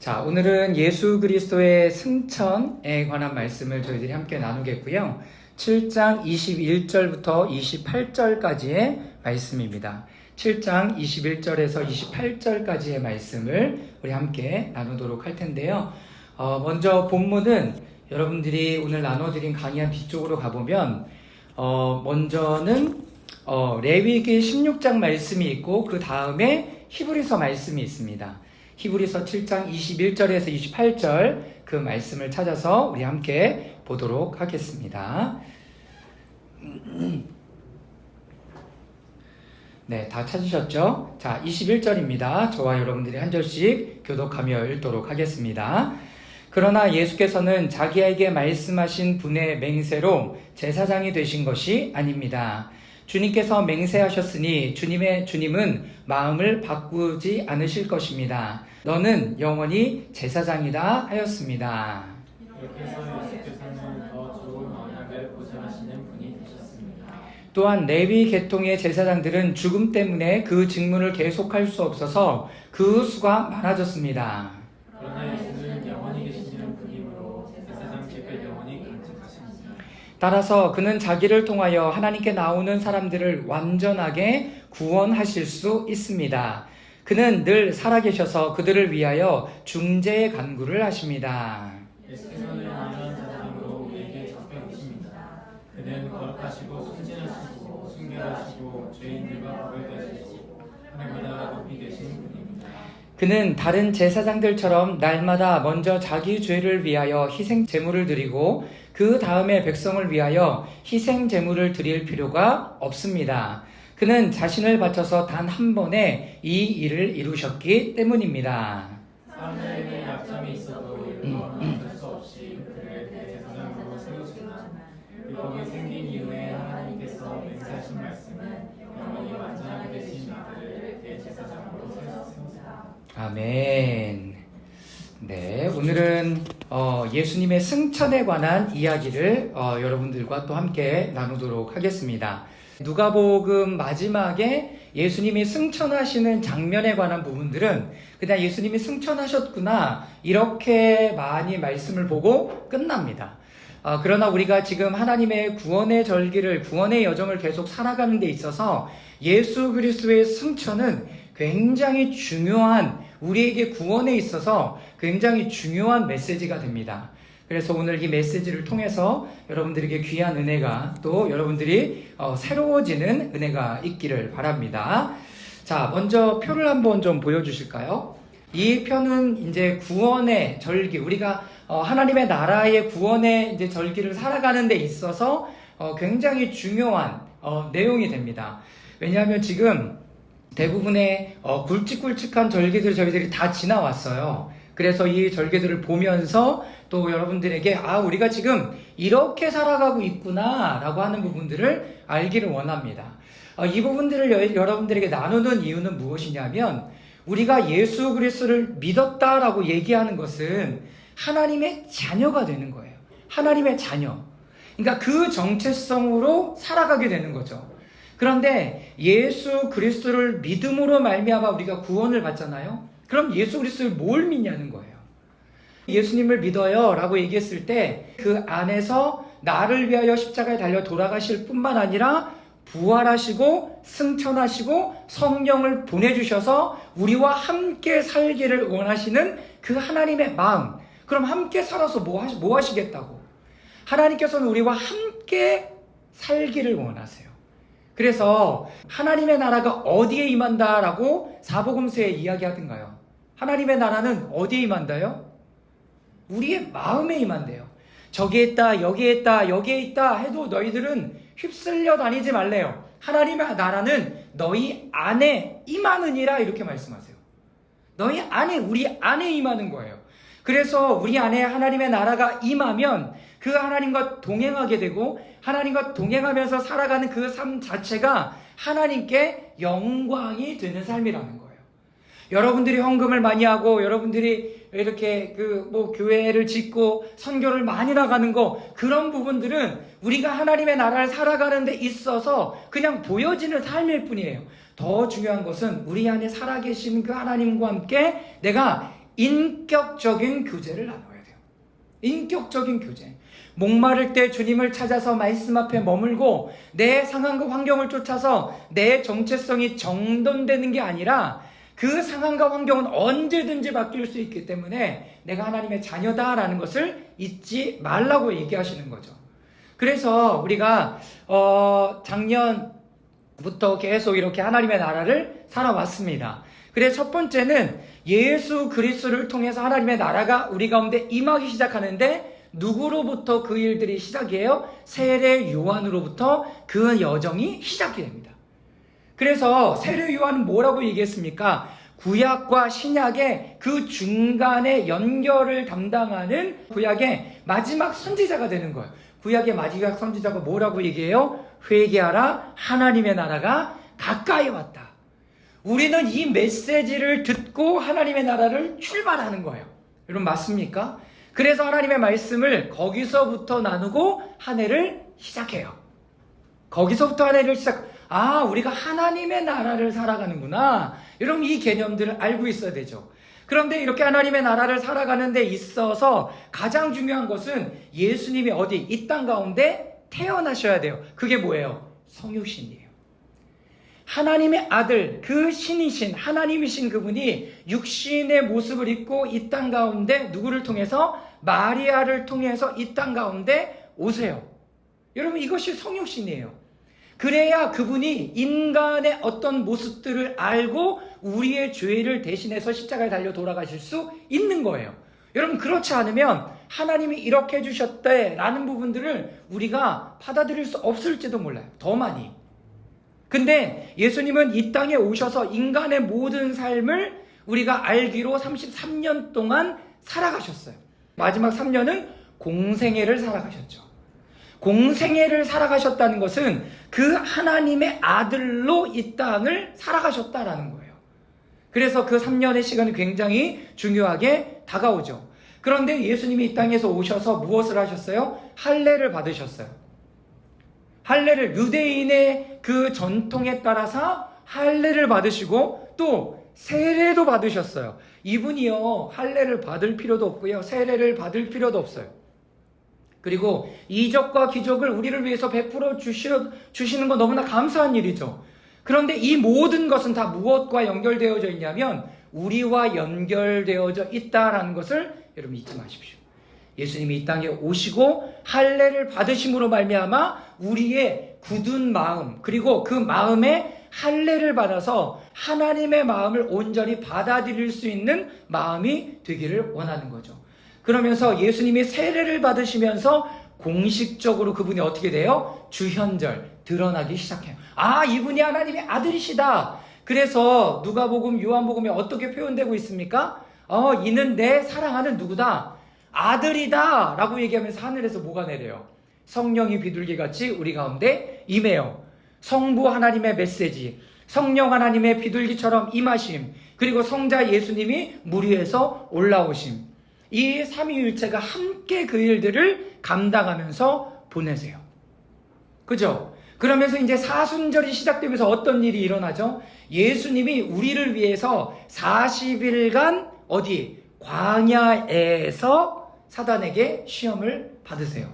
자, 오늘은 예수 그리스도의 승천에 관한 말씀을 저희들이 함께 나누겠고요. 7장 21절부터 28절까지의 말씀입니다. 7장 21절에서 28절까지의 말씀을 우리 함께 나누도록 할 텐데요. 먼저 본문은 여러분들이 오늘 나눠드린 강의한 뒤쪽으로 가보면 먼저는 레위기 16장 말씀이 있고 그 다음에 히브리서 말씀이 있습니다. 히브리서 7장 21절에서 28절 그 말씀을 찾아서 우리 함께 보도록 하겠습니다. 네, 다 찾으셨죠? 자, 21절입니다. 저와 여러분들이 한 절씩 교독하며 읽도록 하겠습니다. 그러나 예수께서는 자기에게 말씀하신 분의 맹세로 제사장이 되신 것이 아닙니다. 주님께서 맹세하셨으니 주님은 마음을 바꾸지 않으실 것입니다. 너는 영원히 제사장이다 하였습니다. 이렇게 해서 예수께서는 더 좋은 언약을 보증하시는 분이 되셨습니다. 또한 레위 계통의 제사장들은 죽음 때문에 그 직무를 계속할 수 없어서 그 수가 많아졌습니다. 그러나 예수는 영원히 계시는 분이므로 제사장 집에 영원히 간직하십니다. 따라서 그는 자기를 통하여 하나님께 나오는 사람들을 완전하게 구원하실 수 있습니다. 그는 늘 살아계셔서 그들을 위하여 중재 간구를 하십니다. 예수께서는 이런 제사장으로 우리에게 적혀 계십니다. 그는 거룩하시고 순진하시고 순결하시고 죄인들과 구별되시고 하늘보다 높이 계신 분입니다. 그는 다른 제사장들처럼 날마다 먼저 자기 죄를 위하여 희생 제물을 드리고 그 다음에 백성을 위하여 희생 제물을 드릴 필요가 없습니다. 그는 자신을 바쳐서 단 한 번에 이 일을 이루셨기 때문입니다. 사람들에게 약점이 있어도 율법은 어쩔 수 없이 그를 대제사장으로 세우시나 율법이 생긴 이후에 하나님께서 맹세하신 말씀은 영원히 완전하게 되신 이들을 대제사장으로 세우시나. 아멘. 네, 오늘은 예수님의 승천에 관한 이야기를 여러분들과 또 함께 나누도록 하겠습니다. 누가복음 마지막에 예수님이 승천하시는 장면에 관한 부분들은 그냥 예수님이 승천하셨구나 이렇게 많이 말씀을 보고 끝납니다. 그러나 우리가 지금 하나님의 구원의 절기를, 구원의 여정을 계속 살아가는 데 있어서 예수 그리스도의 승천은 굉장히 중요한, 우리에게 구원에 있어서 굉장히 중요한 메시지가 됩니다. 그래서 오늘 이 메시지를 통해서 여러분들에게 귀한 은혜가, 또 여러분들이 새로워지는 은혜가 있기를 바랍니다. 자, 먼저 표를 한번 좀 보여주실까요? 이 표는 이제 구원의 절기, 우리가 하나님의 나라의 구원의 이제 절기를 살아가는 데 있어서 굉장히 중요한 내용이 됩니다. 왜냐하면 지금 대부분의 굵직굵직한 절기들 저희들이 다 지나왔어요. 그래서 이 절기들을 보면서 또 여러분들에게 우리가 지금 이렇게 살아가고 있구나 라고 하는 부분들을 알기를 원합니다. 이 부분들을 여러분들에게 나누는 이유는 무엇이냐면 우리가 예수 그리스도를 믿었다라고 얘기하는 것은 하나님의 자녀가 되는 거예요. 하나님의 자녀. 그러니까 그 정체성으로 살아가게 되는 거죠. 그런데 예수 그리스도를 믿음으로 말미암아 우리가 구원을 받잖아요. 그럼 예수 그리스도를 뭘 믿냐는 거예요. 예수님을 믿어요 라고 얘기했을 때 그 안에서 나를 위하여 십자가에 달려 돌아가실 뿐만 아니라 부활하시고 승천하시고 성령을 보내주셔서 우리와 함께 살기를 원하시는 그 하나님의 마음. 그럼 함께 살아서 뭐 하시겠다고? 하나님께서는 우리와 함께 살기를 원하세요. 그래서 하나님의 나라가 어디에 임한다라고 사복음서에 이야기하던가요? 하나님의 나라는 어디에 임한다요? 우리의 마음에 임한대요. 저기에 있다, 여기에 있다, 여기에 있다 해도 너희들은 휩쓸려 다니지 말래요. 하나님의 나라는 너희 안에 임하느니라 이렇게 말씀하세요. 너희 안에, 우리 안에 임하는 거예요. 그래서 우리 안에 하나님의 나라가 임하면 그 하나님과 동행하게 되고 하나님과 동행하면서 살아가는 그 삶 자체가 하나님께 영광이 되는 삶이라는 거예요. 여러분들이 헌금을 많이 하고 여러분들이 이렇게 교회를 짓고 선교를 많이 나가는 거, 그런 부분들은 우리가 하나님의 나라를 살아가는 데 있어서 그냥 보여지는 삶일 뿐이에요. 더 중요한 것은 우리 안에 살아계신 그 하나님과 함께 내가 인격적인 교제를 나눠야 돼요. 인격적인 교제. 목마를 때 주님을 찾아서 말씀 앞에 머물고 내 상황과 환경을 쫓아서 내 정체성이 정돈되는 게 아니라 그 상황과 환경은 언제든지 바뀔 수 있기 때문에 내가 하나님의 자녀다라는 것을 잊지 말라고 얘기하시는 거죠. 그래서 우리가 작년부터 계속 이렇게 하나님의 나라를 살아왔습니다. 그래서 첫 번째는 예수 그리스도를 통해서 하나님의 나라가 우리 가운데 임하기 시작하는데 누구로부터 그 일들이 시작이에요? 세례 요한으로부터 그 여정이 시작이 됩니다. 그래서 세례 요한은 뭐라고 얘기했습니까? 구약과 신약의 그 중간에 연결을 담당하는 구약의 마지막 선지자가 되는 거예요. 구약의 마지막 선지자가 뭐라고 얘기해요? 회개하라, 하나님의 나라가 가까이 왔다. 우리는 이 메시지를 듣고 하나님의 나라를 출발하는 거예요. 여러분 맞습니까? 그래서 하나님의 말씀을 거기서부터 나누고 한 해를 시작해요. 거기서부터 한 해를 우리가 하나님의 나라를 살아가는구나. 여러분 이 개념들을 알고 있어야 되죠. 그런데 이렇게 하나님의 나라를 살아가는 데 있어서 가장 중요한 것은 예수님이 이 땅 가운데 태어나셔야 돼요. 그게 뭐예요? 성육신이에요. 하나님의 아들, 그 신이신 하나님이신 그분이 육신의 모습을 입고 이 땅 가운데 누구를 통해서? 마리아를 통해서 이 땅 가운데 오세요. 여러분 이것이 성육신이에요. 그래야 그분이 인간의 어떤 모습들을 알고 우리의 죄를 대신해서 십자가에 달려 돌아가실 수 있는 거예요. 여러분 그렇지 않으면 하나님이 이렇게 해주셨대라는 부분들을 우리가 받아들일 수 없을지도 몰라요. 더 많이. 근데 예수님은 이 땅에 오셔서 인간의 모든 삶을 우리가 알기로 33년 동안 살아가셨어요. 마지막 3년은 공생애를 살아가셨죠. 공생애를 살아가셨다는 것은 그 하나님의 아들로 이 땅을 살아가셨다라는 거예요. 그래서 그 3년의 시간이 굉장히 중요하게 다가오죠. 그런데 예수님이 이 땅에서 오셔서 무엇을 하셨어요? 할례를 받으셨어요. 할례를 유대인의 그 전통에 따라서 할례를 받으시고 또 세례도 받으셨어요. 이분이요 할례를 받을 필요도 없고요 세례를 받을 필요도 없어요. 그리고 이적과 기적을 우리를 위해서 베풀어 주시는 건 너무나 감사한 일이죠. 그런데 이 모든 것은 다 무엇과 연결되어져 있냐면 우리와 연결되어져 있다라는 것을 여러분 잊지 마십시오. 예수님이 이 땅에 오시고 할례를 받으심으로 말미암아 우리의 굳은 마음 그리고 그 마음에 할례를 받아서 하나님의 마음을 온전히 받아들일 수 있는 마음이 되기를 원하는 거죠. 그러면서 예수님이 세례를 받으시면서 공식적으로 그분이 어떻게 돼요? 주현절 드러나기 시작해요. 이분이 하나님의 아들이시다. 그래서 누가복음, 요한복음에 어떻게 표현되고 있습니까? 이는 내 사랑하는 누구다? 아들이다 라고 얘기하면서 하늘에서 뭐가 내려요? 성령이 비둘기같이 우리 가운데 임해요. 성부 하나님의 메시지, 성령 하나님의 비둘기처럼 임하심, 그리고 성자 예수님이 물 위에서 올라오심, 이 삼위일체가 함께 그 일들을 감당하면서 보내세요. 그죠? 그러면서 이제 사순절이 시작되면서 어떤 일이 일어나죠? 예수님이 우리를 위해서 40일간 광야에서 사단에게 시험을 받으세요.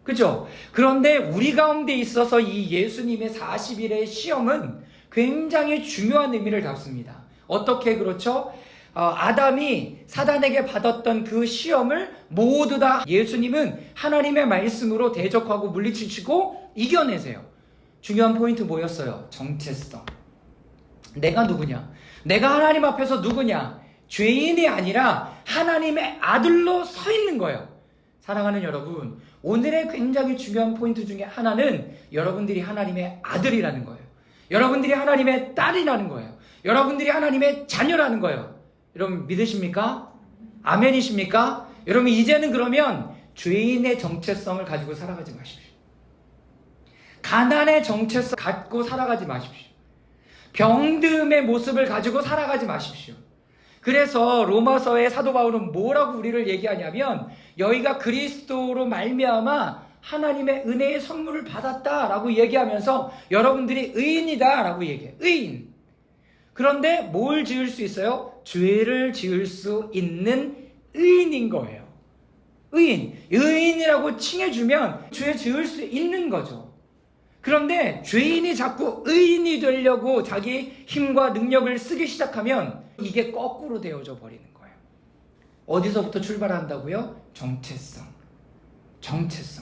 그죠? 그런데 우리 가운데 있어서 이 예수님의 40일의 시험은 굉장히 중요한 의미를 담습니다. 어떻게 그렇죠? 아담이 사단에게 받았던 그 시험을 모두 다 예수님은 하나님의 말씀으로 대적하고 물리치시고 이겨내세요. 중요한 포인트 뭐였어요? 정체성. 내가 누구냐? 내가 하나님 앞에서 누구냐? 죄인이 아니라 하나님의 아들로 서 있는 거예요. 사랑하는 여러분, 오늘의 굉장히 중요한 포인트 중에 하나는 여러분들이 하나님의 아들이라는 거예요. 여러분들이 하나님의 딸이라는 거예요. 여러분들이 하나님의 자녀라는 거예요. 여러분 믿으십니까? 아멘이십니까? 여러분 이제는 그러면 죄인의 정체성을 가지고 살아가지 마십시오. 가난의 정체성 갖고 살아가지 마십시오. 병듦의 모습을 가지고 살아가지 마십시오. 그래서 로마서의 사도 바울은 뭐라고 우리를 얘기하냐면 너희가 그리스도로 말미암아 하나님의 은혜의 선물을 받았다라고 얘기하면서 여러분들이 의인이다라고 얘기해요. 의인. 그런데 뭘 지을 수 있어요? 죄를 지을 수 있는 의인인 거예요. 의인이라고 칭해주면 죄 지을 수 있는 거죠. 그런데 죄인이 자꾸 의인이 되려고 자기 힘과 능력을 쓰기 시작하면 이게 거꾸로 되어져 버리는 거예요. 어디서부터 출발한다고요? 정체성.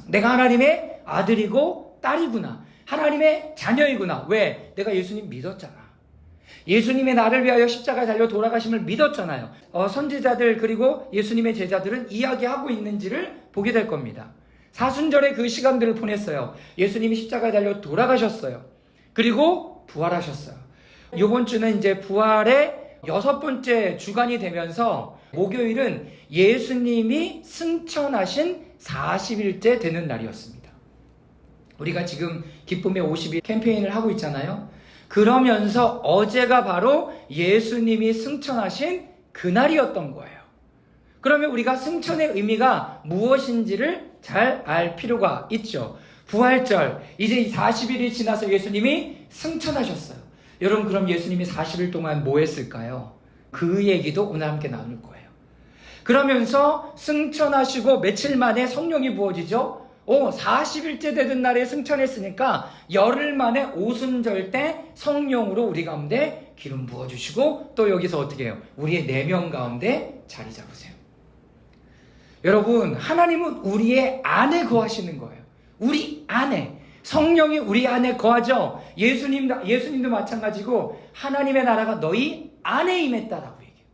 내가 하나님의 아들이고 딸이구나. 하나님의 자녀이구나. 왜? 내가 예수님 믿었잖아. 예수님의 나를 위하여 십자가에 달려 돌아가심을 믿었잖아요. 선지자들 그리고 예수님의 제자들은 이야기하고 있는지를 보게 될 겁니다. 사순절에 그 시간들을 보냈어요. 예수님이 십자가에 달려 돌아가셨어요. 그리고 부활하셨어요. 이번 주는 이제 부활의 6번째 주간이 되면서 목요일은 예수님이 승천하신 40일째 되는 날이었습니다. 우리가 지금 기쁨의 50일 캠페인을 하고 있잖아요. 그러면서 어제가 바로 예수님이 승천하신 그날이었던 거예요. 그러면 우리가 승천의 의미가 무엇인지를 잘 알 필요가 있죠. 부활절, 이제 40일이 지나서 예수님이 승천하셨어요. 여러분, 그럼 예수님이 40일 동안 뭐 했을까요? 그 얘기도 오늘 함께 나눌 거예요. 그러면서 승천하시고 며칠 만에 성령이 부어지죠. 40일째 되는 날에 승천했으니까 열흘 만에 오순절 때 성령으로 우리 가운데 기름 부어주시고 또 여기서 어떻게 해요? 우리의 내면 가운데 자리 잡으세요. 여러분, 하나님은 우리의 안에 거하시는 거예요. 우리 안에. 성령이 우리 안에 거하죠. 예수님도 마찬가지고 하나님의 나라가 너희 안에 임했다라고 얘기해요.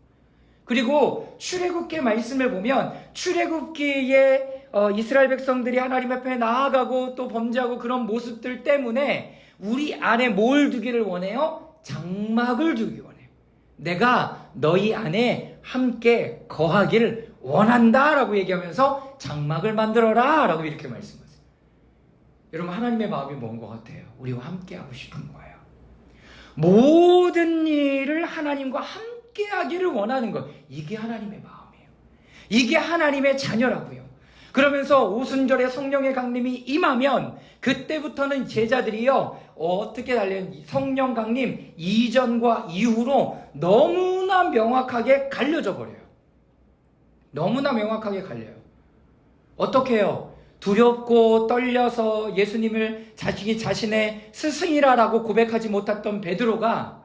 그리고 출애굽기 말씀을 보면 출애굽기에 이스라엘 백성들이 하나님 앞에 나아가고 또 범죄하고 그런 모습들 때문에 우리 안에 뭘 두기를 원해요? 장막을 두기 원해요. 내가 너희 안에 함께 거하기를 원한다 라고 얘기하면서 장막을 만들어라 라고 이렇게 말씀하세요. 여러분, 하나님의 마음이 뭔 것 같아요? 우리와 함께 하고 싶은 거예요. 모든 일을 하나님과 함께 하기를 원하는 것, 이게 하나님의 마음이에요. 이게 하나님의 자녀라고요. 그러면서 오순절에 성령의 강림이 임하면 그때부터는 제자들이요, 어떻게 성령 강림 이전과 이후로 너무나 명확하게 갈려져 버려요. 너무나 명확하게 갈려요. 어떻게 해요? 두렵고 떨려서 예수님을 자신의 스승이라고 고백하지 못했던 베드로가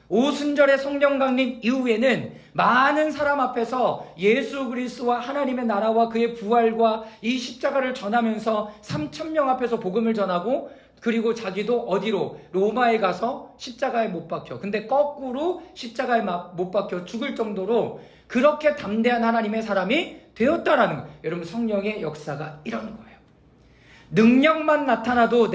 오순절의 성령 강림 이후에는 많은 사람 앞에서 예수 그리스도와 하나님의 나라와 그의 부활과 이 십자가를 전하면서 3,000명 앞에서 복음을 전하고, 그리고 자기도 어디로? 로마에 가서 십자가에 못 박혀. 근데 거꾸로 십자가에 못 박혀 죽을 정도로 그렇게 담대한 하나님의 사람이 되었다라는 거예요. 여러분, 성령의 역사가 이런 거예요. 능력만 나타나고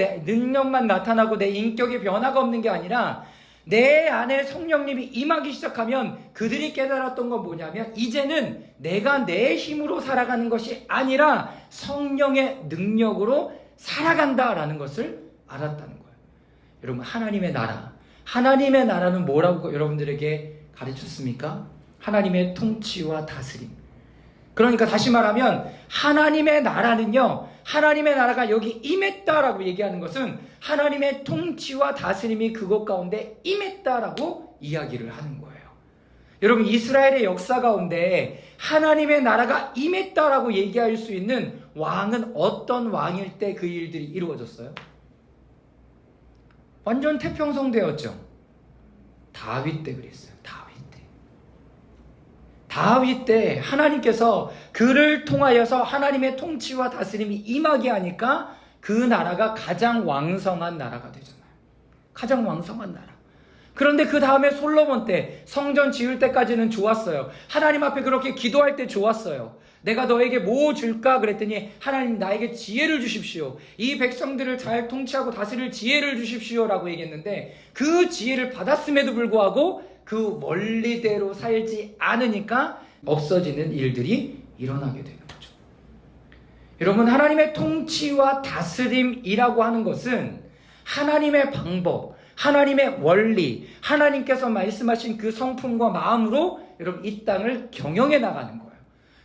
내 인격의 변화가 없는 게 아니라 내 안에 성령님이 임하기 시작하면 그들이 깨달았던 건 뭐냐면, 이제는 내가 내 힘으로 살아가는 것이 아니라 성령의 능력으로 살아간다라는 것을 알았다는 거예요. 여러분, 하나님의 나라는 뭐라고 여러분들에게 가르쳤습니까? 하나님의 통치와 다스림. 그러니까 다시 말하면 하나님의 나라는요, 하나님의 나라가 여기 임했다라고 얘기하는 것은 하나님의 통치와 다스림이 그것 가운데 임했다라고 이야기를 하는 거예요. 여러분, 이스라엘의 역사 가운데 하나님의 나라가 임했다라고 얘기할 수 있는 왕은 어떤 왕일 때 그 일들이 이루어졌어요? 완전 태평성대였죠. 다윗 때 그랬어요. 다윗 때 하나님께서 그를 통하여서 하나님의 통치와 다스림이 임하게 하니까 그 나라가 가장 왕성한 나라가 되잖아요. 가장 왕성한 나라. 그런데 그 다음에 솔로몬 때 성전 지을 때까지는 좋았어요. 하나님 앞에 그렇게 기도할 때 좋았어요. 내가 너에게 뭐 줄까? 그랬더니 하나님, 나에게 지혜를 주십시오. 이 백성들을 잘 통치하고 다스릴 지혜를 주십시오 라고 얘기했는데, 그 지혜를 받았음에도 불구하고 그 원리대로 살지 않으니까 없어지는 일들이 일어나게 되는 거죠. 여러분, 하나님의 통치와 다스림이라고 하는 것은 하나님의 방법, 하나님의 원리, 하나님께서 말씀하신 그 성품과 마음으로 여러분 이 땅을 경영해 나가는 거예요.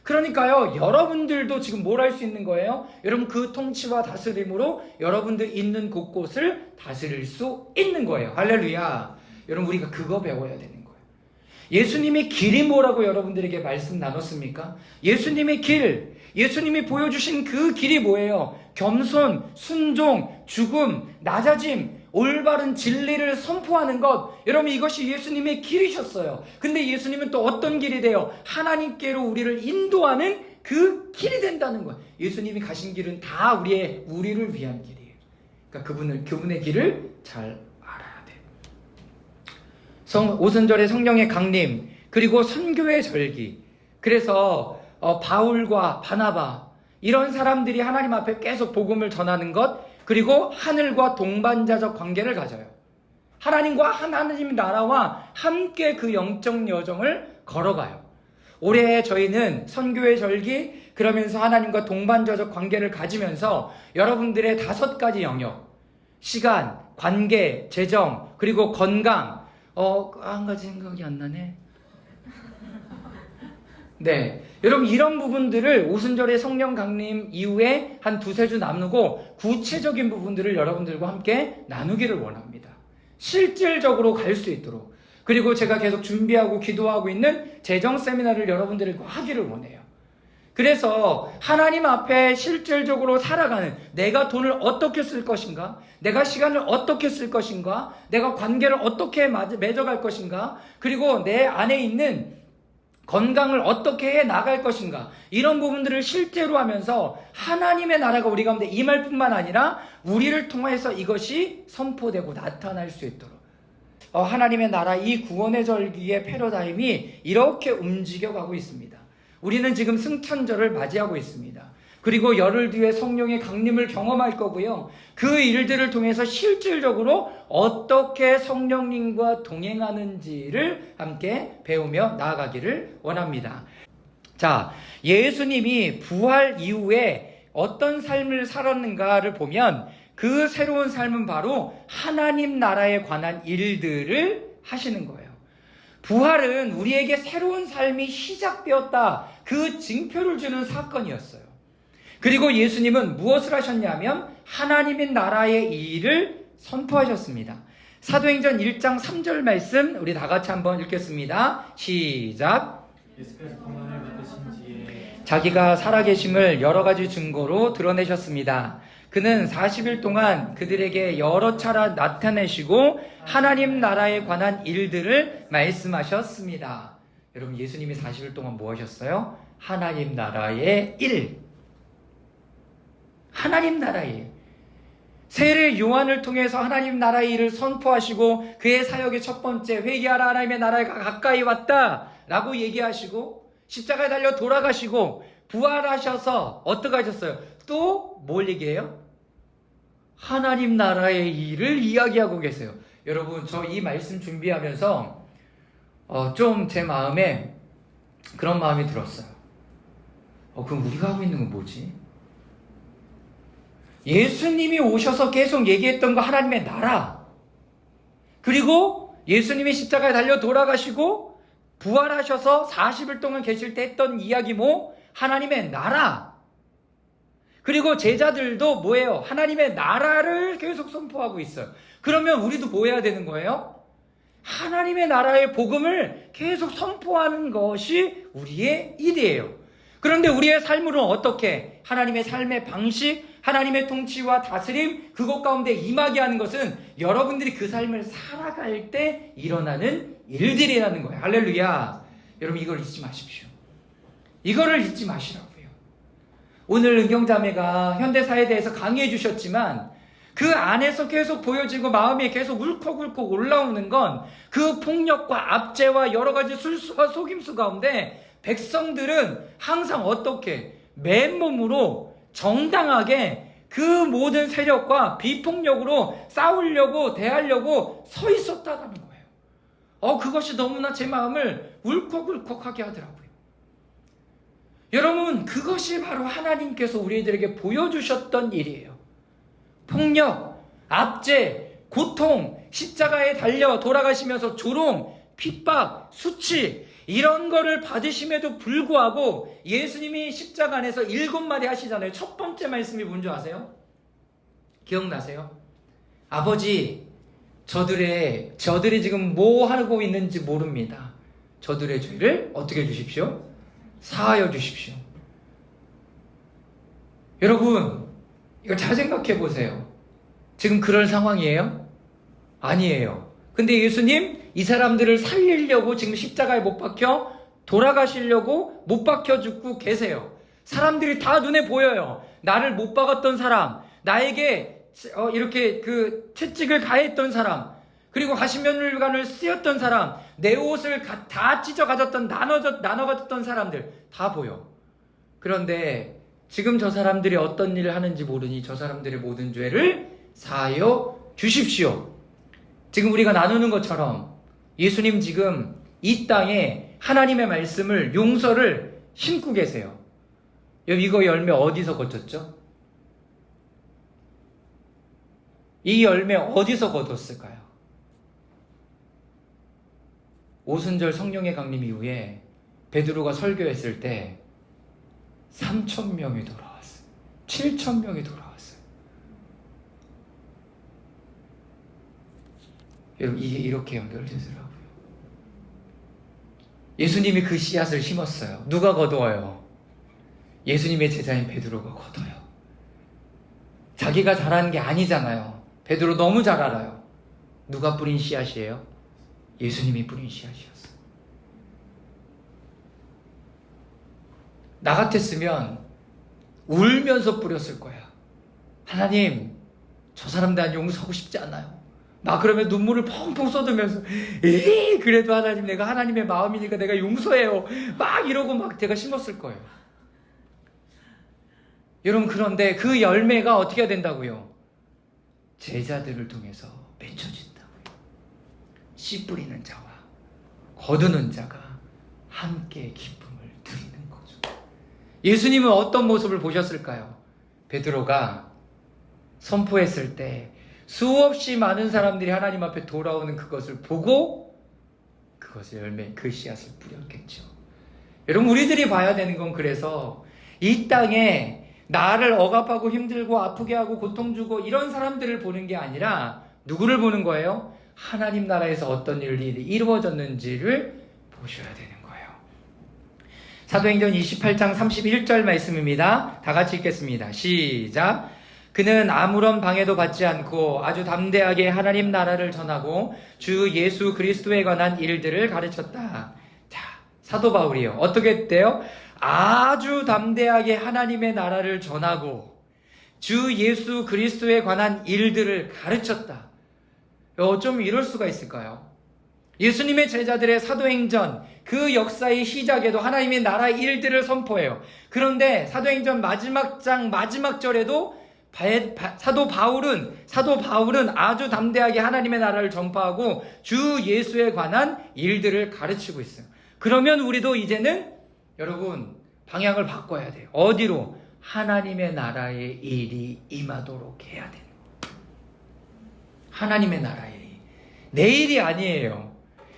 그러니까요, 여러분들도 지금 뭘 할 수 있는 거예요? 여러분, 그 통치와 다스림으로 여러분들 있는 곳곳을 다스릴 수 있는 거예요. 할렐루야. 여러분, 우리가 그거 배워야 되는 거예요. 예수님의 길이 뭐라고 여러분들에게 말씀 나눴습니까? 예수님의 길, 예수님이 보여주신 그 길이 뭐예요? 겸손, 순종, 죽음, 낮아짐, 올바른 진리를 선포하는 것. 여러분, 이것이 예수님의 길이셨어요. 근데 예수님은 또 어떤 길이 돼요? 하나님께로 우리를 인도하는 그 길이 된다는 거예요. 예수님이 가신 길은 다 우리를 위한 길이에요. 그러니까 그분의 길을 잘 알아야 돼요. 오순절의 성령의 강림, 그리고 선교의 절기. 그래서 바울과 바나바, 이런 사람들이 하나님 앞에 계속 복음을 전하는 것, 그리고 하늘과 동반자적 관계를 가져요. 하나님과 하나님 나라와 함께 그 영적 여정을 걸어가요. 올해 저희는 선교의 절기, 그러면서 하나님과 동반자적 관계를 가지면서 여러분들의 5가지 영역, 시간, 관계, 재정, 그리고 건강, 한 가지 생각이 안 나네. 네, 여러분, 이런 부분들을 오순절의 성령 강림 이후에 한 2-3주 나누고 구체적인 부분들을 여러분들과 함께 나누기를 원합니다. 실질적으로 갈 수 있도록. 그리고 제가 계속 준비하고 기도하고 있는 재정 세미나를 여러분들과 하기를 원해요. 그래서 하나님 앞에 실질적으로 살아가는, 내가 돈을 어떻게 쓸 것인가, 내가 시간을 어떻게 쓸 것인가, 내가 관계를 어떻게 맺어갈 것인가, 그리고 내 안에 있는 건강을 어떻게 해 나갈 것인가, 이런 부분들을 실제로 하면서 하나님의 나라가 우리 가운데 임할 뿐만 아니라 우리를 통해서 이것이 선포되고 나타날 수 있도록 하나님의 나라, 이 구원의 절기의 패러다임이 이렇게 움직여가고 있습니다. 우리는 지금 승천절을 맞이하고 있습니다. 그리고 열흘 뒤에 성령의 강림을 경험할 거고요. 그 일들을 통해서 실질적으로 어떻게 성령님과 동행하는지를 함께 배우며 나아가기를 원합니다. 자, 예수님이 부활 이후에 어떤 삶을 살았는가를 보면 그 새로운 삶은 바로 하나님 나라에 관한 일들을 하시는 거예요. 부활은 우리에게 새로운 삶이 시작되었다, 그 징표를 주는 사건이었어요. 그리고 예수님은 무엇을 하셨냐면 하나님의 나라의 일을 선포하셨습니다. 사도행전 1장 3절 말씀 우리 다 같이 한번 읽겠습니다. 시작. 예수께서 평안을 받으신지에 자기가 살아계심을 여러 가지 증거로 드러내셨습니다. 그는 40일 동안 그들에게 여러 차례 나타내시고 하나님 나라에 관한 일들을 말씀하셨습니다. 여러분, 예수님이 40일 동안 뭐 하셨어요? 하나님 나라의 일. 하나님 나라의 세례 요한을 통해서 하나님 나라의 일을 선포하시고 그의 사역의 첫 번째, 회개하라 하나님의 나라가 가까이 왔다 라고 얘기하시고 십자가에 달려 돌아가시고 부활하셔서 어떻게 하셨어요? 또 뭘 얘기해요? 하나님 나라의 일을 이야기하고 계세요. 여러분, 저 이 말씀 준비하면서 좀 제 마음에 그런 마음이 들었어요. 그럼 우리가 하고 있는 건 뭐지? 예수님이 오셔서 계속 얘기했던 거 하나님의 나라, 그리고 예수님이 십자가에 달려 돌아가시고 부활하셔서 40일 동안 계실 때 했던 이야기 뭐? 하나님의 나라. 그리고 제자들도 뭐예요? 하나님의 나라를 계속 선포하고 있어요. 그러면 우리도 뭐 해야 되는 거예요? 하나님의 나라의 복음을 계속 선포하는 것이 우리의 일이에요. 그런데 우리의 삶으로는 어떻게? 하나님의 삶의 방식, 하나님의 통치와 다스림, 그것 가운데 임하게 하는 것은 여러분들이 그 삶을 살아갈 때 일어나는 일들이라는 거예요. 할렐루야. 여러분, 이걸 잊지 마십시오. 이거를 잊지 마시라고요. 오늘 은경자매가 현대사에 대해서 강의해 주셨지만 그 안에서 계속 보여지고 마음이 계속 울컥울컥 올라오는 건 그 폭력과 압제와 여러 가지 술수와 속임수 가운데 백성들은 항상 어떻게 맨몸으로 정당하게 그 모든 세력과 비폭력으로 싸우려고 대하려고 서 있었다는 거예요. 그것이 너무나 제 마음을 울컥울컥하게 하더라고요. 여러분, 그것이 바로 하나님께서 우리들에게 보여주셨던 일이에요. 폭력, 압제, 고통, 십자가에 달려 돌아가시면서 조롱, 핍박, 수치, 이런 거를 받으심에도 불구하고 예수님이 십자가 안에서 7마디 하시잖아요. 첫 번째 말씀이 뭔지 아세요? 기억나세요? 아버지, 저들이 지금 뭐 하고 있는지 모릅니다. 저들의 죄를 어떻게 해주십시오? 사하여 주십시오. 여러분, 이거 잘 생각해 보세요. 지금 그럴 상황이에요? 아니에요. 근데 예수님 이 사람들을 살리려고 지금 십자가에 못 박혀 돌아가시려고 못 박혀 죽고 계세요. 사람들이 다 눈에 보여요. 나를 못 박았던 사람, 나에게 이렇게 그 채찍을 가했던 사람, 그리고 가시면을관을 쓰였던 사람, 내 옷을 다 찢어 가졌던 나눠 가졌던 사람들 다 보여. 그런데 지금 저 사람들이 어떤 일을 하는지 모르니 저 사람들의 모든 죄를 사하여 주십시오. 지금 우리가 나누는 것처럼 예수님 지금 이 땅에 하나님의 말씀을, 용서를 심고 계세요. 이거 열매 어디서 거뒀죠? 이 열매 어디서 거뒀을까요? 오순절 성령의 강림 이후에 베드로가 설교했을 때 3,000명이 돌아왔어요. 7,000명이 돌아왔어요. 여러분, 이게 이렇게 연결되더라고요. 예수님이 그 씨앗을 심었어요. 누가 거두어요? 예수님의 제자인 베드로가 거둬요. 자기가 잘하는 게 아니잖아요. 베드로 너무 잘 알아요. 누가 뿌린 씨앗이에요? 예수님이 뿌린 씨앗이었어요. 나 같았으면 울면서 뿌렸을 거야. 하나님, 저 사람들 용서하고 싶지 않아요. 막 그러면 눈물을 펑펑 쏟으면서 그래도 하나님, 내가 하나님의 마음이니까 내가 용서해요. 막 이러고 막 제가 심었을 거예요. 여러분, 그런데 그 열매가 어떻게 된다고요? 제자들을 통해서 맺혀진다고요. 씨 뿌리는 자와 거두는 자가 함께 기쁨을 드리는 거죠. 예수님은 어떤 모습을 보셨을까요? 베드로가 선포했을 때 수없이 많은 사람들이 하나님 앞에 돌아오는 그것을 보고 그것을 열매, 그 씨앗을 뿌렸겠죠. 여러분, 우리들이 봐야 되는 건 그래서 이 땅에 나를 억압하고 힘들고 아프게 하고 고통 주고 이런 사람들을 보는 게 아니라 누구를 보는 거예요? 하나님 나라에서 어떤 일이 이루어졌는지를 보셔야 되는 거예요. 사도행전 28장 31절 말씀입니다. 다 같이 읽겠습니다. 시작. 그는 아무런 방해도 받지 않고 아주 담대하게 하나님 나라를 전하고 주 예수 그리스도에 관한 일들을 가르쳤다. 자, 사도 바울이요. 어떻게 했대요? 아주 담대하게 하나님의 나라를 전하고 주 예수 그리스도에 관한 일들을 가르쳤다. 좀 이럴 수가 있을까요? 예수님의 제자들의 사도행전 그 역사의 시작에도 하나님의 나라 일들을 선포해요. 그런데 사도행전 마지막 장 마지막 절에도 사도 바울은 아주 담대하게 하나님의 나라를 전파하고 주 예수에 관한 일들을 가르치고 있어요. 그러면 우리도 이제는 여러분 방향을 바꿔야 돼요. 어디로? 하나님의 나라의 일이 임하도록 해야 돼요. 하나님의 나라의 일. 내 일이 아니에요.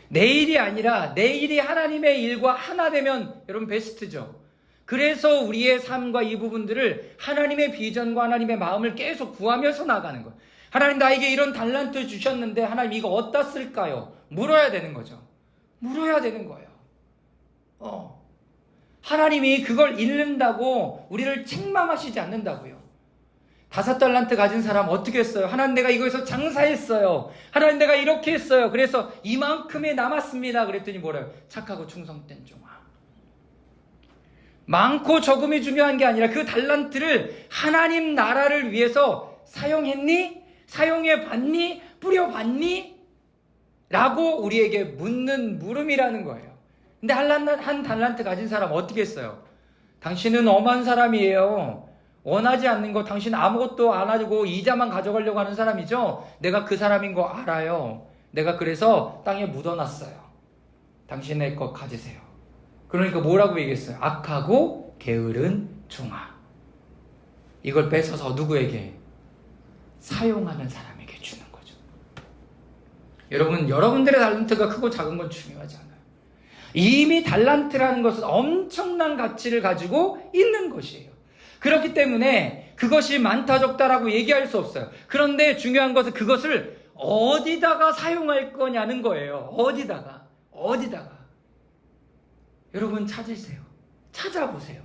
내 일이 아니라 내 일이 하나님의 일과 하나 되면 여러분 베스트죠. 그래서 우리의 삶과 이 부분들을 하나님의 비전과 하나님의 마음을 계속 구하면서 나가는 거예요. 하나님, 나에게 이런 달란트 주셨는데 하나님 이거 어디다 쓸까요? 물어야 되는 거죠. 물어야 되는 거예요. 하나님이 그걸 잃는다고 우리를 책망하시지 않는다고요. 5달란트 가진 사람 어떻게 했어요? 하나님, 내가 이거에서 장사했어요. 하나님, 내가 이렇게 했어요. 그래서 이만큼이 남았습니다. 그랬더니 뭐래요? 착하고 충성된 종아. 많고 적음이 중요한 게 아니라 그 달란트를 하나님 나라를 위해서 사용했니? 사용해봤니? 뿌려봤니? 라고 우리에게 묻는 물음이라는 거예요. 근데 한 달란트 가진 사람 어떻게 했어요? 당신은 엄한 사람이에요. 원하지 않는 거 당신 아무것도 안 하고 이자만 가져가려고 하는 사람이죠. 내가 그 사람인 거 알아요. 내가 그래서 땅에 묻어놨어요. 당신의 것 가지세요. 그러니까 뭐라고 얘기했어요? 악하고 게으른 종아. 이걸 뺏어서 누구에게? 사용하는 사람에게 주는 거죠. 여러분, 여러분들의 달란트가 크고 작은 건 중요하지 않아요. 이미 달란트라는 것은 엄청난 가치를 가지고 있는 것이에요. 그렇기 때문에 그것이 많다 적다라고 얘기할 수 없어요. 그런데 중요한 것은 그것을 어디다가 사용할 거냐는 거예요. 어디다가. 여러분 찾으세요. 찾아보세요.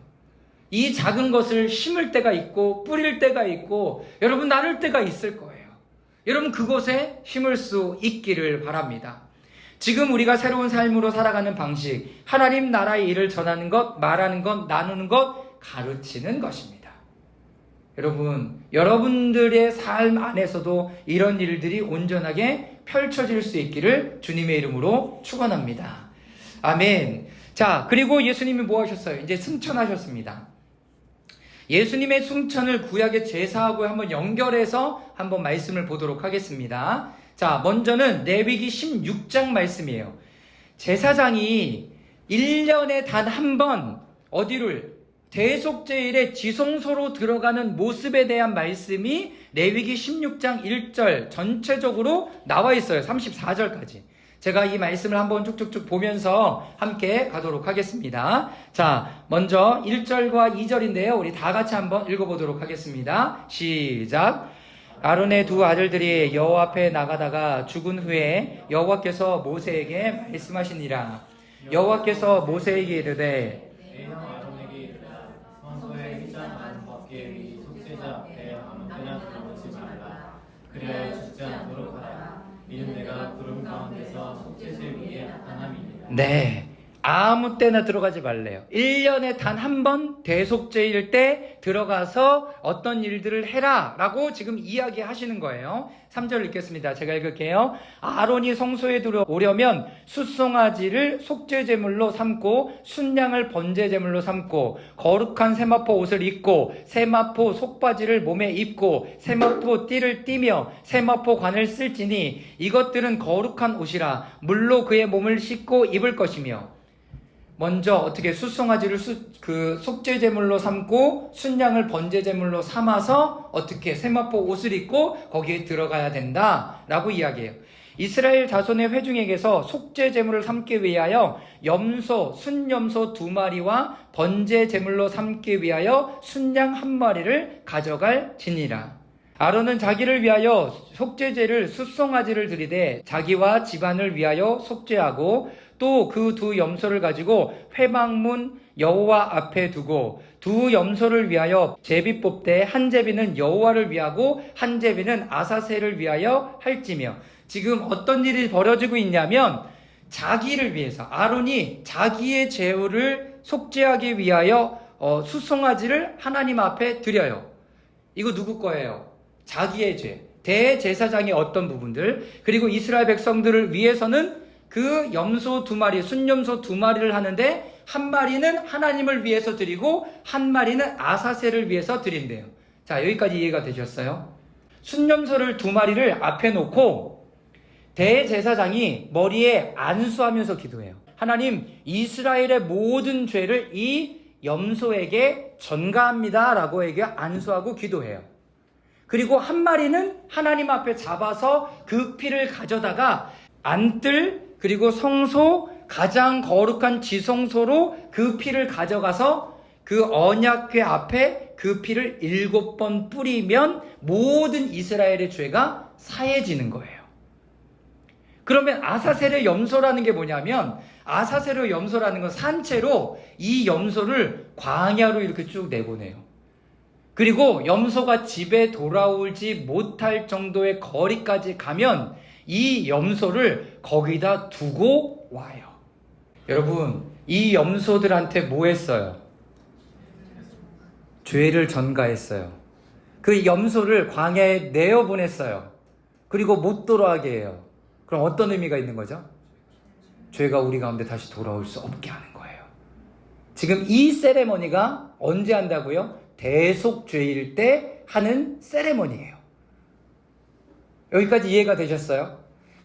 이 작은 것을 심을 때가 있고 뿌릴 때가 있고 여러분 나눌 때가 있을 거예요. 여러분 그곳에 심을 수 있기를 바랍니다. 지금 우리가 새로운 삶으로 살아가는 방식, 하나님 나라의 일을 전하는 것, 말하는 것, 나누는 것, 가르치는 것입니다. 여러분, 여러분들의 삶 안에서도 이런 일들이 온전하게 펼쳐질 수 있기를 주님의 이름으로 축원합니다. 아멘. 자, 그리고 예수님이 뭐 하셨어요? 이제 승천하셨습니다. 예수님의 승천을 구약의 제사하고 한번 연결해서 한번 말씀을 보도록 하겠습니다. 자, 먼저는 레위기 16장 말씀이에요. 제사장이 1년에 단 한 번 어디를 대속제일의 지성소로 들어가는 모습에 대한 말씀이 레위기 16장 1절 전체적으로 나와 있어요. 34절까지. 제가 이 말씀을 한번 쭉쭉쭉 보면서 함께 가도록 하겠습니다. 자, 먼저 1절과 2절인데요. 우리 다 같이 한번 읽어보도록 하겠습니다. 시작. 아론의 두 아들들이 여호와 앞에 나가다가 죽은 후에 여호와께서 모세에게 말씀하시니라. 여호와께서 모세에게 이르되 내 형 아론에게 이르라. 성소의 휘장 안 밖에 위 속죄자 앞에 아무 때나 들어오지 말라. 그리하여 죽지 않도록 하라. 이는 내가 구름 가운데서 속죄제 위에 나타남이니라. 네, 아무 때나 들어가지 말래요. 1년에 단 한 번 대속제일 때 들어가서 어떤 일들을 해라 라고 지금 이야기하시는 거예요. 3절 읽겠습니다. 제가 읽을게요. 아론이 성소에 들어오려면 숫송아지를 속죄제물로 삼고 순양을 번제제물로 삼고 거룩한 세마포 옷을 입고 세마포 속바지를 몸에 입고 세마포 띠를 띠며 세마포 관을 쓸지니 이것들은 거룩한 옷이라 물로 그의 몸을 씻고 입을 것이며. 먼저 어떻게 숫송아지를 속죄제물로 삼고 순양을 번제제물로 삼아서 어떻게 세마포 옷을 입고 거기에 들어가야 된다라고 이야기해요. 이스라엘 자손의 회중에게서 속죄제물을 삼기 위하여 염소, 순염소 2마리와 번제제물로 삼기 위하여 순양 1마리를 가져갈 지니라. 아론은 자기를 위하여 속죄제를 숫송아지를 드리되 자기와 집안을 위하여 속죄하고 또 그 두 염소를 가지고 회막문 여호와 앞에 두고 두 염소를 위하여 제비 뽑되 한 제비는 여호와를 위하고 한 제비는 아사셀을 위하여 할지며. 지금 어떤 일이 벌어지고 있냐면 자기를 위해서 아론이 자기의 죄를 속죄하기 위하여 숫송아지를 하나님 앞에 드려요. 이거 누구 거예요? 자기의 죄. 대제사장의 어떤 부분들, 그리고 이스라엘 백성들을 위해서는 그 염소 2마리, 순염소 2마리를 하는데 한 마리는 하나님을 위해서 드리고 한 마리는 아사셀을 위해서 드린대요. 자, 여기까지 이해가 되셨어요? 순염소를 2마리를 앞에 놓고 대제사장이 머리에 안수하면서 기도해요. 하나님, 이스라엘의 모든 죄를 이 염소에게 전가합니다 라고 안수하고 기도해요. 그리고 한 마리는 하나님 앞에 잡아서 그 피를 가져다가 안뜰, 그리고 성소, 가장 거룩한 지성소로 그 피를 가져가서 그 언약궤 앞에 그 피를 7번 뿌리면 모든 이스라엘의 죄가 사해지는 거예요. 그러면 아사셀의 염소라는 게 뭐냐면, 아사셀의 염소라는 건 산채로 이 염소를 광야로 이렇게 쭉 내보내요. 그리고 염소가 집에 돌아오지 못할 정도의 거리까지 가면 이 염소를 거기다 두고 와요. 여러분, 이 염소들한테 뭐 했어요? 죄를 전가했어요. 그 염소를 광야에 내어보냈어요. 그리고 못 돌아가게 해요. 그럼 어떤 의미가 있는 거죠? 죄가 우리 가운데 다시 돌아올 수 없게 하는 거예요. 지금 이 세레머니가 언제 한다고요? 대속죄일 때 하는 세레머니예요. 여기까지 이해가 되셨어요?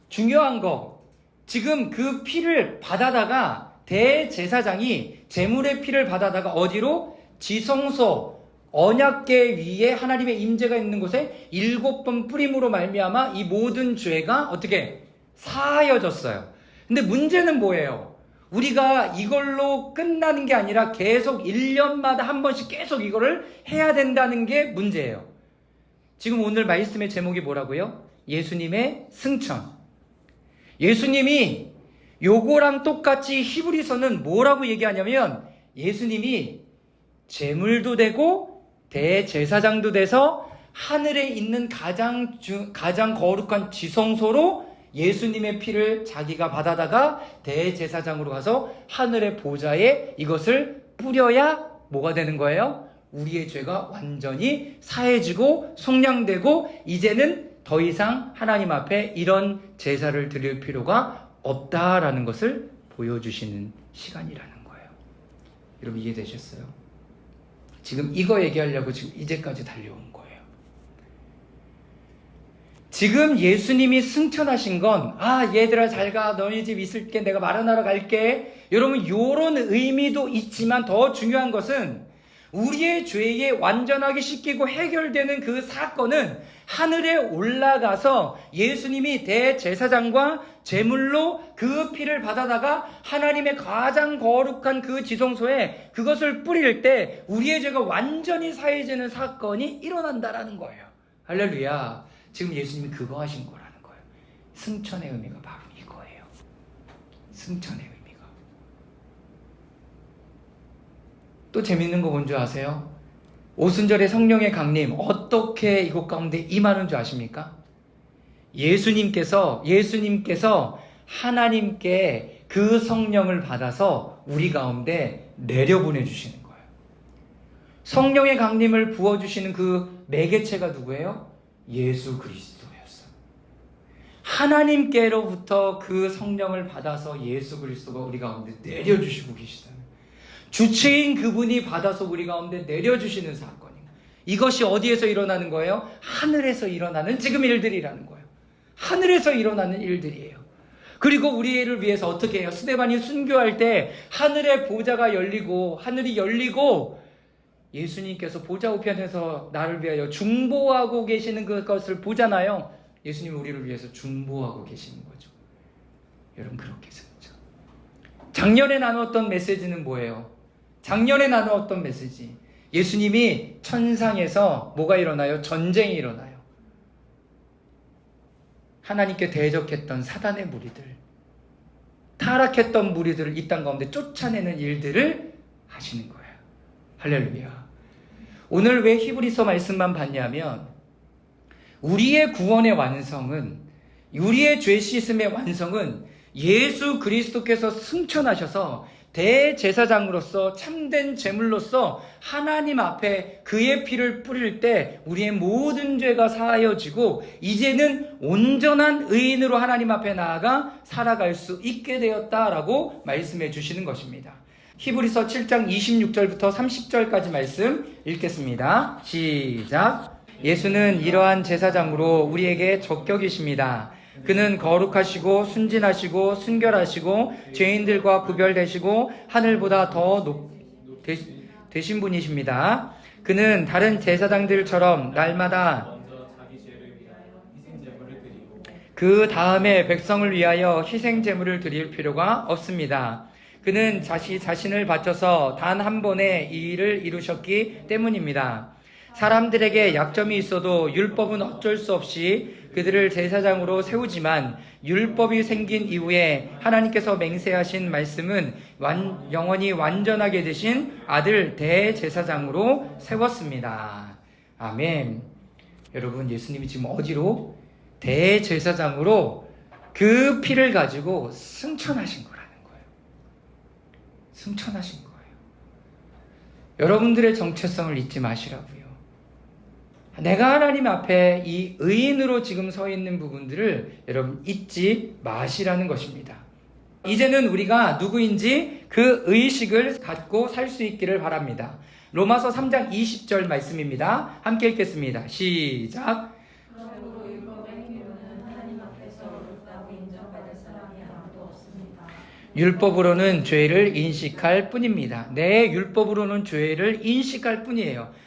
중요한 거, 지금 그 피를 받아다가 대제사장이 제물의 피를 받아다가 어디로? 지성소, 언약궤 위에 하나님의 임재가 있는 곳에 7번 뿌림으로 말미암아 이 모든 죄가 어떻게? 사하여졌어요. 근데 문제는 뭐예요? 우리가 이걸로 끝나는 게 아니라 계속 1년마다 한 번씩 계속 이거를 해야 된다는 게 문제예요. 지금 오늘 말씀의 제목이 뭐라고요? 예수님의 승천. 예수님이 요거랑 똑같이 히브리서는 뭐라고 얘기하냐면 예수님이 제물도 되고 대제사장도 돼서 하늘에 있는 가장 거룩한 지성소로 예수님의 피를 자기가 받아다가 대제사장으로 가서 하늘의 보좌에 이것을 뿌려야 뭐가 되는 거예요? 우리의 죄가 완전히 사해지고 속량되고 이제는 더 이상 하나님 앞에 이런 제사를 드릴 필요가 없다라는 것을 보여주시는 시간이라는 거예요. 여러분 이해되셨어요? 지금 이거 얘기하려고 지금 이제까지 달려온 거예요. 지금 예수님이 승천하신 건 얘들아 잘 가, 너희 집 있을게, 내가 마련하러 갈게, 여러분 요런 의미도 있지만 더 중요한 것은 우리의 죄에 완전하게 씻기고 해결되는 그 사건은 하늘에 올라가서 예수님이 대제사장과 제물로 그 피를 받아다가 하나님의 가장 거룩한 그 지성소에 그것을 뿌릴 때 우리의 죄가 완전히 사해지는 사건이 일어난다라는 거예요. 할렐루야. 지금 예수님이 그거 하신 거라는 거예요. 승천의 의미가 바로 이거예요. 승천의 의미가. 또 재밌는 거 뭔지 아세요? 오순절에 성령의 강림 어떻게 이곳 가운데 임하는 줄 아십니까? 예수님께서 하나님께 그 성령을 받아서 우리 가운데 내려보내 주시는 거예요. 성령의 강림을 부어주시는 그 매개체가 누구예요? 예수 그리스도였어요. 하나님께로부터 그 성령을 받아서 예수 그리스도가 우리 가운데 내려주시고 계시다는, 주체인 그분이 받아서 우리 가운데 내려주시는 사건입니다. 이것이 어디에서 일어나는 거예요? 하늘에서 일어나는 지금 일들이라는 거예요. 하늘에서 일어나는 일들이에요. 그리고 우리를 위해서 어떻게 해요? 스데반이 순교할 때 하늘의 보좌가 열리고, 하늘이 열리고 예수님께서 보좌 우편에서 나를 위하여 중보하고 계시는 그것을 보잖아요. 예수님이 우리를 위해서 중보하고 계시는 거죠. 여러분 그렇게 생각죠. 작년에 나누었던 메시지는 뭐예요? 작년에 나누었던 메시지, 예수님이 천상에서 뭐가 일어나요? 전쟁이 일어나요. 하나님께 대적했던 사단의 무리들, 타락했던 무리들을 이 땅 가운데 쫓아내는 일들을 하시는 거예요. 할렐루야. 오늘 왜 히브리서 말씀만 봤냐면 우리의 구원의 완성은, 우리의 죄 씻음의 완성은 예수 그리스도께서 승천하셔서 대제사장으로서 참된 제물로서 하나님 앞에 그의 피를 뿌릴 때 우리의 모든 죄가 사하여지고 이제는 온전한 의인으로 하나님 앞에 나아가 살아갈 수 있게 되었다라고 말씀해 주시는 것입니다. 히브리서 7장 26절부터 30절까지 말씀 읽겠습니다. 시작. 예수는 이러한 제사장으로 우리에게 적격이십니다. 그는 거룩하시고 순진하시고 순결하시고 죄인들과 구별되시고 하늘보다 더 되신 분이십니다. 그는 다른 제사장들처럼 날마다 먼저 자기 죄를 위하여 희생 제물을 드리고 그 다음에 백성을 위하여 희생 제물을 드릴 필요가 없습니다. 그는 자신을 바쳐서 단 한 번에 이 일을 이루셨기 때문입니다. 사람들에게 약점이 있어도 율법은 어쩔 수 없이 그들을 제사장으로 세우지만 율법이 생긴 이후에 하나님께서 맹세하신 말씀은 영원히 완전하게 되신 아들 대제사장으로 세웠습니다. 아멘. 여러분, 예수님이 지금 어디로? 대제사장으로 그 피를 가지고 승천하신 거라는 거예요. 승천하신 거예요. 여러분들의 정체성을 잊지 마시라고요. 내가 하나님 앞에 이 의인으로 지금 서 있는 부분들을 여러분 잊지 마시라는 것입니다. 이제는 우리가 누구인지 그 의식을 갖고 살 수 있기를 바랍니다. 로마서 3장 20절 말씀입니다. 함께 읽겠습니다. 시작. 그러므로 율법의 행위로는 하나님 앞에서 옳다고 인정받을 사람이 아무도 없습니다. 율법으로는 죄를 인식할 뿐입니다. 네, 율법으로는 죄를 인식할 뿐이에요.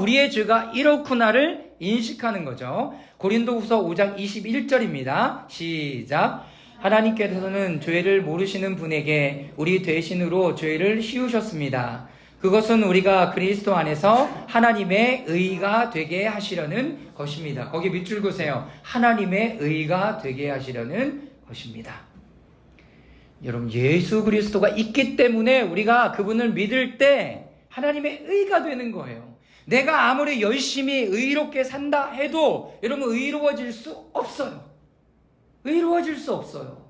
우리의 죄가 이렇구나를 인식하는 거죠. 고린도후서 5장 21절입니다. 시작. 하나님께서는 죄를 모르시는 분에게 우리 대신으로 죄를 씌우셨습니다. 그것은 우리가 그리스도 안에서 하나님의 의가 되게 하시려는 것입니다. 거기 밑줄 그으세요. 하나님의 의가 되게 하시려는 것입니다. 여러분, 예수 그리스도가 있기 때문에 우리가 그분을 믿을 때 하나님의 의가 되는 거예요. 내가 아무리 열심히 의롭게 산다 해도 여러분 의로워질 수 없어요. 의로워질 수 없어요.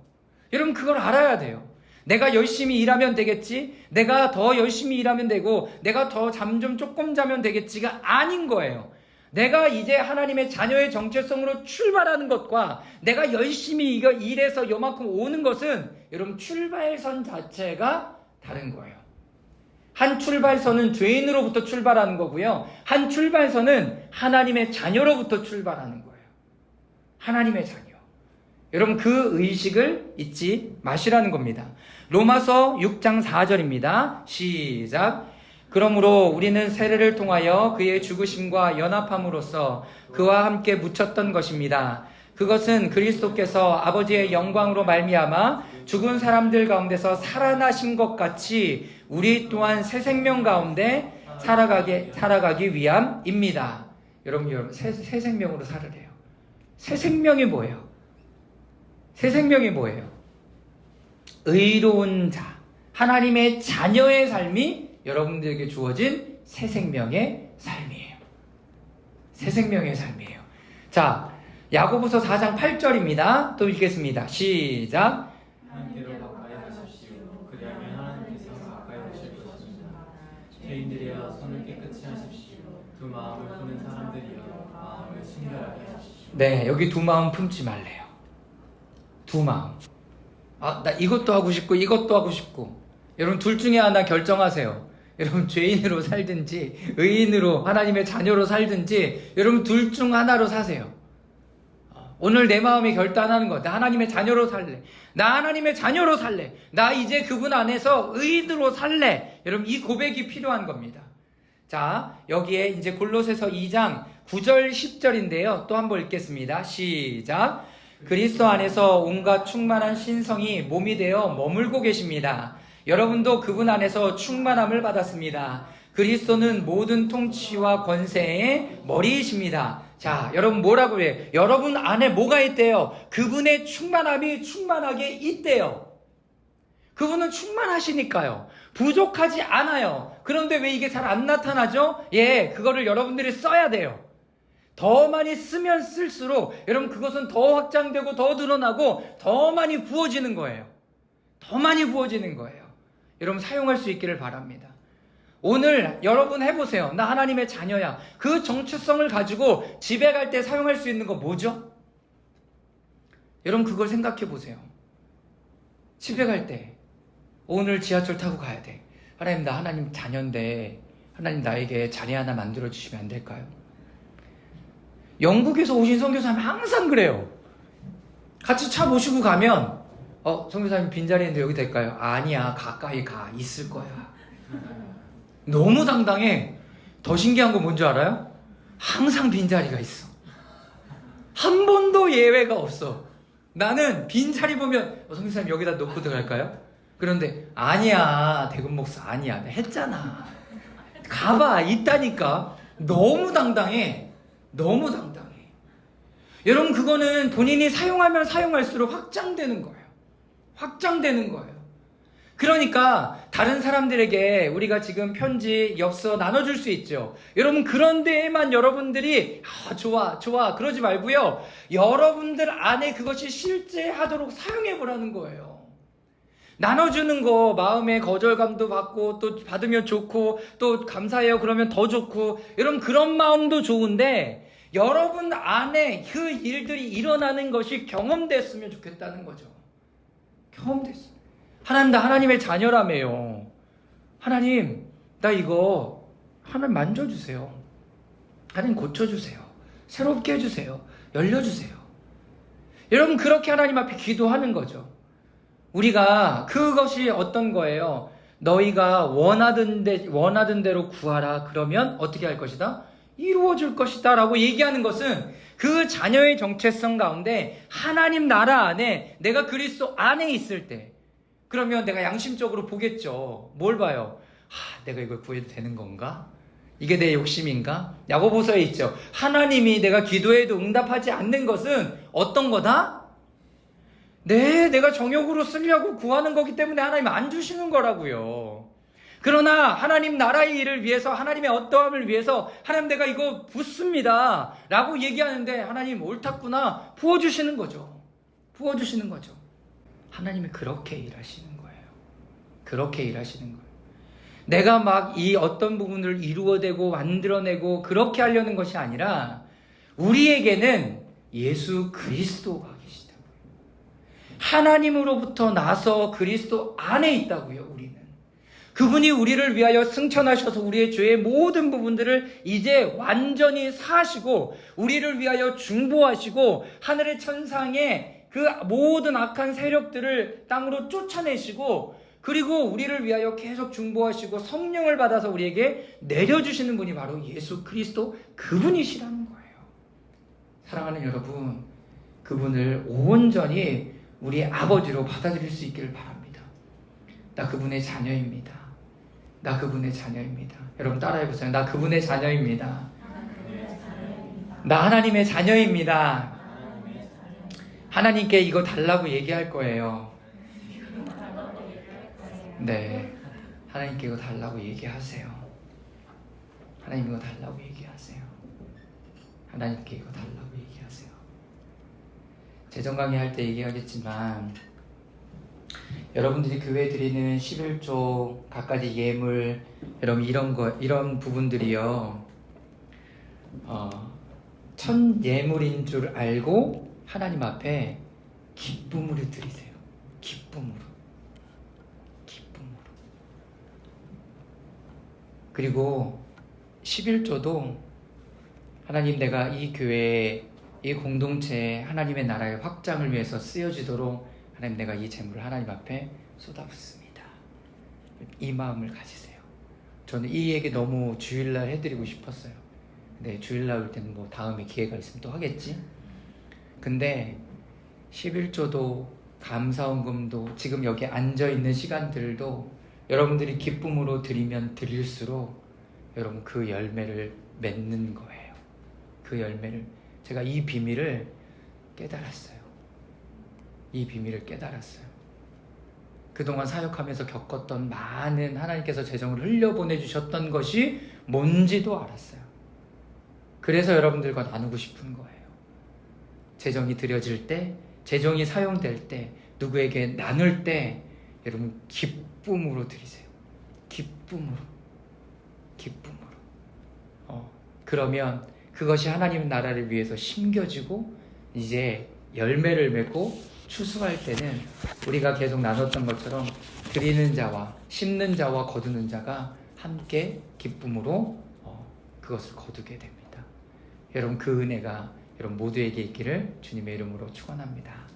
여러분 그걸 알아야 돼요. 내가 열심히 일하면 되겠지, 내가 더 열심히 일하면 되고, 내가 더 잠 좀 조금 자면 되겠지가 아닌 거예요. 내가 이제 하나님의 자녀의 정체성으로 출발하는 것과 내가 열심히 이거 일해서 요만큼 오는 것은 여러분 출발선 자체가 다른 거예요. 한 출발선은 죄인으로부터 출발하는 거고요. 한 출발선은 하나님의 자녀로부터 출발하는 거예요. 하나님의 자녀. 여러분 그 의식을 잊지 마시라는 겁니다. 로마서 6장 4절입니다. 시작. 그러므로 우리는 세례를 통하여 그의 죽으심과 연합함으로써 그와 함께 묻혔던 것입니다. 그것은 그리스도께서 아버지의 영광으로 말미암아 죽은 사람들 가운데서 살아나신 것 같이 우리 또한 새 생명 가운데 살아가기 위함입니다. 여러분 새 생명으로 살으래요. 새 생명이 뭐예요? 새 생명이 뭐예요? 의로운 자, 하나님의 자녀의 삶이 여러분들에게 주어진 새 생명의 삶이에요. 새 생명의 삶이에요. 자, 야고보서 4장 8절입니다. 또 읽겠습니다. 시작. 하나님께로 가까이 하십시오. 그리하면 하나님께서 가까이 오실 것입니다. 죄인들이여 손을 깨끗이 하십시오. 두 마음을 푸는 사람들이여 마음을 순결하게 하십시오. 네, 여기 두 마음 품지 말래요. 두 마음. 나 이것도 하고 싶고 이것도 하고 싶고. 여러분 둘 중에 하나 결정하세요. 여러분 죄인으로 살든지 의인으로 하나님의 자녀로 살든지 여러분 둘 중 하나로 사세요. 오늘 내 마음이 결단하는 거. 나 하나님의 자녀로 살래. 나 하나님의 자녀로 살래. 나 이제 그분 안에서 의인으로 살래. 여러분 이 고백이 필요한 겁니다. 자, 여기에 이제 골로새서 2장 9절 10절인데요. 또 한번 읽겠습니다. 시작. 그리스도 안에서 온갖 충만한 신성이 몸이 되어 머물고 계십니다. 여러분도 그분 안에서 충만함을 받았습니다. 그리스도는 모든 통치와 권세의 머리이십니다. 자, 여러분 뭐라고 해요? 여러분 안에 뭐가 있대요? 그분의 충만함이 충만하게 있대요. 그분은 충만하시니까요. 부족하지 않아요. 그런데 왜 이게 잘 안 나타나죠? 그거를 여러분들이 써야 돼요. 더 많이 쓰면 쓸수록 여러분 그것은 더 확장되고 더 늘어나고 더 많이 부어지는 거예요. 더 많이 부어지는 거예요. 여러분 사용할 수 있기를 바랍니다. 오늘 여러분 해보세요. 나 하나님의 자녀야. 그 정체성을 가지고 집에 갈 때 사용할 수 있는 거 뭐죠? 여러분 그걸 생각해 보세요. 집에 갈 때 오늘 지하철 타고 가야 돼. 하나님 나 하나님 자녀인데 하나님 나에게 자리 하나 만들어 주시면 안 될까요? 영국에서 오신 선교사님 항상 그래요. 같이 차 모시고 가면 선교사님 빈자리 있는데 여기 될까요? 아니야 가까이 가 있을 거야. 너무 당당해. 더 신기한 거 뭔지 알아요? 항상 빈자리가 있어. 한 번도 예외가 없어. 나는 빈자리 보면 선교사님 여기다 놓고 들어갈까요? 그런데 아니야 대금 목사 아니야 했잖아. 가봐 있다니까. 너무 당당해. 너무 당당해. 여러분 그거는 본인이 사용하면 사용할수록 확장되는 거예요. 확장되는 거예요. 그러니까 다른 사람들에게 우리가 지금 편지, 엽서 나눠줄 수 있죠. 여러분 그런 데에만 여러분들이 좋아 그러지 말고요. 여러분들 안에 그것이 실제하도록 사용해보라는 거예요. 나눠주는 거 마음에 거절감도 받고 또 받으면 좋고 또 감사해요 그러면 더 좋고 여러분 그런 마음도 좋은데 여러분 안에 그 일들이 일어나는 것이 경험됐으면 좋겠다는 거죠. 경험됐어. 하나님 나 하나님의 자녀라며요. 하나님 나 이거 하나님 만져주세요. 하나님 고쳐주세요. 새롭게 해주세요. 열려주세요. 여러분 그렇게 하나님 앞에 기도하는 거죠. 우리가 그것이 어떤 거예요? 너희가 원하던 대로 구하라. 그러면 어떻게 할 것이다? 이루어질 것이다 라고 얘기하는 것은 그 자녀의 정체성 가운데 하나님 나라 안에 내가 그리스도 안에 있을 때 그러면 내가 양심적으로 보겠죠. 뭘 봐요? 내가 이걸 구해도 되는 건가? 이게 내 욕심인가? 야고보서에 있죠. 하나님이 내가 기도해도 응답하지 않는 것은 어떤 거다? 네, 내가 정욕으로 쓰려고 구하는 거기 때문에 하나님 안 주시는 거라고요. 그러나 하나님 나라의 일을 위해서, 하나님의 어떠함을 위해서 하나님 내가 이거 붓습니다 라고 얘기하는데 하나님 옳았구나 부어주시는 거죠. 부어주시는 거죠. 하나님이 그렇게 일하시는 거예요. 그렇게 일하시는 거예요. 내가 막 이 어떤 부분을 이루어내고 만들어내고 그렇게 하려는 것이 아니라 우리에게는 예수 그리스도가 계시다고요. 하나님으로부터 나서 그리스도 안에 있다고요. 우리는 그분이 우리를 위하여 승천하셔서 우리의 죄의 모든 부분들을 이제 완전히 사하시고 우리를 위하여 중보하시고 하늘의 천상에 그 모든 악한 세력들을 땅으로 쫓아내시고 그리고 우리를 위하여 계속 중보하시고 성령을 받아서 우리에게 내려주시는 분이 바로 예수 그리스도 그분이시라는 거예요. 사랑하는 여러분, 그분을 온전히 우리의 아버지로 받아들일 수 있기를 바랍니다. 나 그분의 자녀입니다. 나 그분의 자녀입니다. 여러분 따라해보세요. 나 그분의 자녀입니다. 나 하나님의 자녀입니다. 하나님께 이거 달라고 얘기할 거예요. 네, 하나님께 이거 달라고 얘기하세요. 하나님 이거 달라고 얘기하세요. 하나님께 이거 달라고 얘기하세요. 재정 강의할 때 얘기하겠지만 여러분들이 교회 드리는 11조 갖가지 예물 여러분 이런 부분들이요 천 예물인 줄 알고 하나님 앞에 기쁨으로 드리세요. 기쁨으로. 그리고 11조도 하나님 내가 이 교회 이 공동체 하나님의 나라의 확장을 위해서 쓰여지도록 하나님 내가 이 재물을 하나님 앞에 쏟아붓습니다. 이 마음을 가지세요. 저는 이 얘기 너무 주일날 해드리고 싶었어요. 근데 주일날 올 때는 뭐 다음에 기회가 있으면 또 하겠지. 근데 11조도 감사원금도 지금 여기 앉아있는 시간들도 여러분들이 기쁨으로 드리면 드릴수록 여러분 그 열매를 맺는 거예요. 그 열매를 제가 이 비밀을 깨달았어요. 이 비밀을 깨달았어요. 그동안 사역하면서 겪었던 많은 하나님께서 재정을 흘려보내주셨던 것이 뭔지도 알았어요. 그래서 여러분들과 나누고 싶은 거예요. 재정이 드려질 때, 재정이 사용될 때, 누구에게 나눌 때 여러분 기쁨으로 드리세요. 기쁨으로. 그러면 그것이 하나님 나라를 위해서 심겨지고 이제 열매를 맺고 추수할 때는 우리가 계속 나눴던 것처럼 드리는 자와 심는 자와 거두는 자가 함께 기쁨으로 그것을 거두게 됩니다. 여러분 그 은혜가 여러분 모두에게 있기를 주님의 이름으로 축원합니다.